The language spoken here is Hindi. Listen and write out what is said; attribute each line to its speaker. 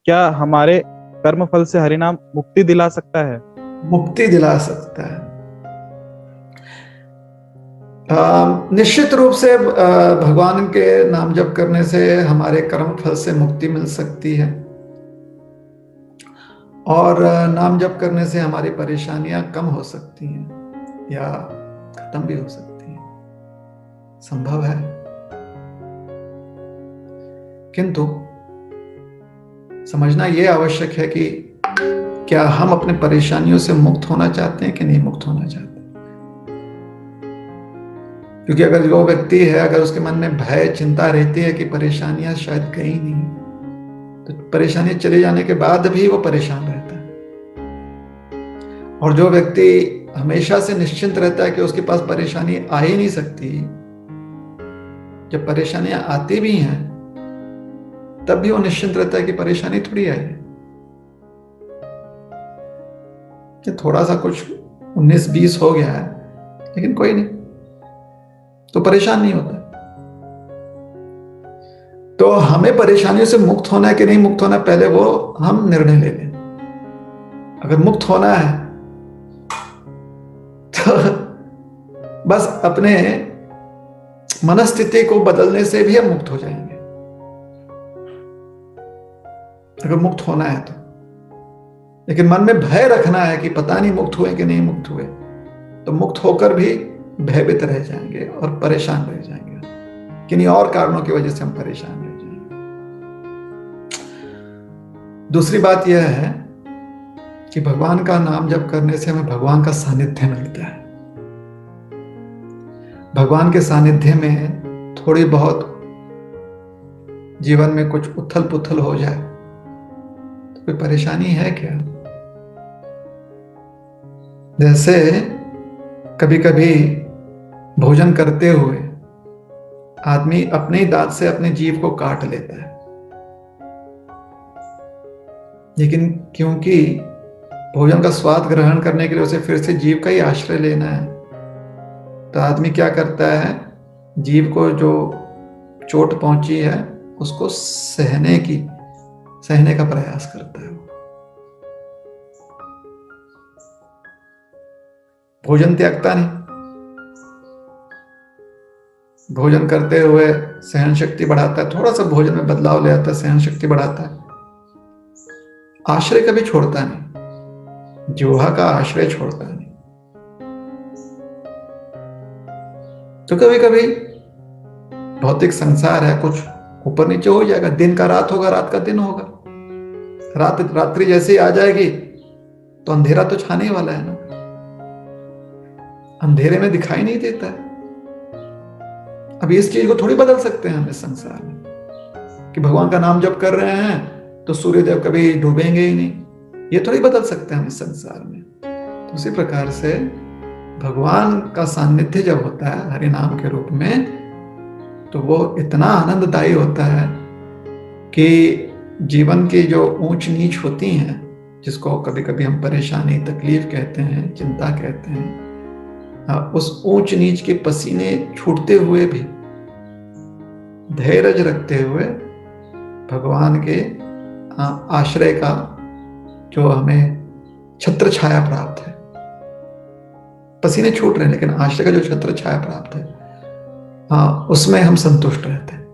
Speaker 1: क्या हमारे कर्म फल से हरिनाम मुक्ति दिला सकता है?
Speaker 2: मुक्ति दिला सकता है। निश्चित रूप से भगवान के नाम जप करने से हमारे कर्म फल से मुक्ति मिल सकती है, और नाम जप करने से हमारी परेशानियां कम हो सकती हैं या खत्म भी हो सकती हैं, संभव है। किंतु समझना यह आवश्यक है कि क्या हम अपने परेशानियों से मुक्त होना चाहते हैं कि नहीं मुक्त होना चाहते। क्योंकि अगर वो व्यक्ति है, अगर उसके मन में भय चिंता रहती है कि परेशानियां शायद गई नहीं, तो परेशानियां चले जाने के बाद भी वो परेशान रहता है। और जो व्यक्ति हमेशा से निश्चिंत रहता है कि उसके पास परेशानी आ ही नहीं सकती, जब परेशानियां आती भी हैं तब भी वो निश्चिंत रहता है कि परेशानी थोड़ी आई है, कि थोड़ा सा कुछ 19-20 हो गया है लेकिन कोई नहीं, तो परेशान नहीं होता। तो हमें परेशानियों से मुक्त होना है कि नहीं मुक्त होना है, पहले वो हम निर्णय ले लें। अगर मुक्त होना है तो बस अपने मनस्थिति को बदलने से भी हम मुक्त हो जाएंगे, अगर मुक्त होना है तो। लेकिन मन में भय रखना है कि पता नहीं मुक्त हुए कि नहीं मुक्त हुए, तो मुक्त होकर भी भयभीत रह जाएंगे और परेशान रह जाएंगे, किन्हीं और कारणों की वजह से हम परेशान रह जाएंगे। दूसरी बात यह है कि भगवान का नाम जप करने से हमें भगवान का सानिध्य मिलता है। भगवान के सानिध्य में थोड़ी बहुत जीवन में कुछ उथल पुथल हो जाए तो कोई परेशानी है क्या। जैसे कभी कभी भोजन करते हुए आदमी अपने ही दांत से अपने जीभ को काट लेता है, लेकिन क्योंकि भोजन का स्वाद ग्रहण करने के लिए उसे फिर से जीभ का ही आश्रय लेना है, तो आदमी क्या करता है, जीभ को जो चोट पहुंची है उसको सहने का प्रयास करता है। भोजन त्यागता नहीं, भोजन करते हुए सहन शक्ति बढ़ाता है, थोड़ा सा भोजन में बदलाव ले आता है, सहन शक्ति बढ़ाता है, आश्रय कभी छोड़ता नहीं, जिह्वा का आश्रय छोड़ता नहीं। तो कभी कभी भौतिक संसार है, कुछ ऊपर नीचे हो जाएगा, दिन का रात होगा, रात का दिन होगा, रात्रि जैसे ही आ जाएगी तो अंधेरा तो छाने ही वाला है ना, अंधेरे में दिखाई नहीं देता है। अब इस चीज को थोड़ी बदल सकते हैं हम इस संसार में कि भगवान का नाम जप कर रहे हैं तो सूर्यदेव कभी डूबेंगे ही नहीं, ये थोड़ी बदल सकते हैं हम इस संसार में। तो उसी प्रकार से भगवान का सानिध्य जब होता है हरि नाम के रूप में, तो वो इतना आनंददायी होता है कि जीवन की जो ऊंच नीच होती हैं, जिसको कभी कभी हम परेशानी तकलीफ कहते हैं, चिंता कहते हैं, उस ऊंच नीच के पसीने छूटते हुए भी धैर्य रखते हुए भगवान के आश्रय का जो हमें छत्र छाया प्राप्त है, पसीने छूट रहे हैं लेकिन आश्रय का जो छत्र छाया प्राप्त है, उसमें हम संतुष्ट रहते हैं।